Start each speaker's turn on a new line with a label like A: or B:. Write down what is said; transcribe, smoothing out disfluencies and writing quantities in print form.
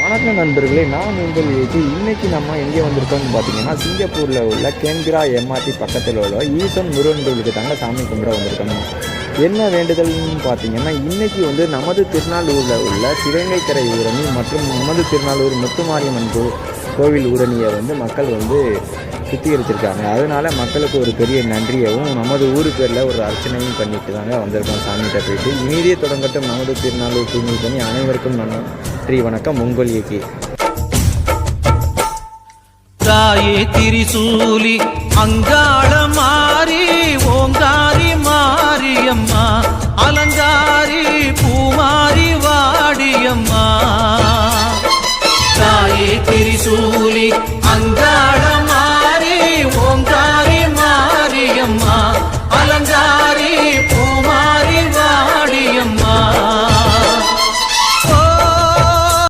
A: வணக்கம் நண்பர்களே, நான் உங்கள் ஏஜி. இன்றைக்கி நம்ம எங்கே வந்திருக்கோம்னு பார்த்தீங்கன்னா, சிங்கப்பூரில் உள்ள கேன்கிரா எம்ஆர்டி பக்கத்தில் உள்ள ஈசன் முருகன் கோவிலுக்கு தாங்க சாமி கும்பிட வந்திருக்கோம். என்ன வேண்டுதல்னு பார்த்தீங்கன்னா, இன்றைக்கி நமது திருநாளூரில் உள்ள சிவகங்கைக்கரை ஊரணி மற்றும் நமது திருநாளூர் முத்துமாரியம்மன் கோவில் ஊரணியை மக்கள் சுத்திகரிச்சிருக்காங்க. அதனால மக்களுக்கு ஒரு பெரிய நன்றியவும் நமது ஊரு பேரில் ஒரு அர்ச்சனையும் பண்ணிட்டு தாங்க வந்திருக்கோம் சாமிகிட்ட போயிட்டு. இனிதே தொடங்கட்டும் நமது திருநாளூர் தூய்மை பண்ணி அனைவருக்கும் நன்றி. வணக்கம், உங்கள் ஏகே.
B: தாயே திரிசூலி அங்காள மாறி ஓங்காரி மாரியம்மா அலங்காரி பூமாரி வாடியம்மா. தாயே திரிசூலி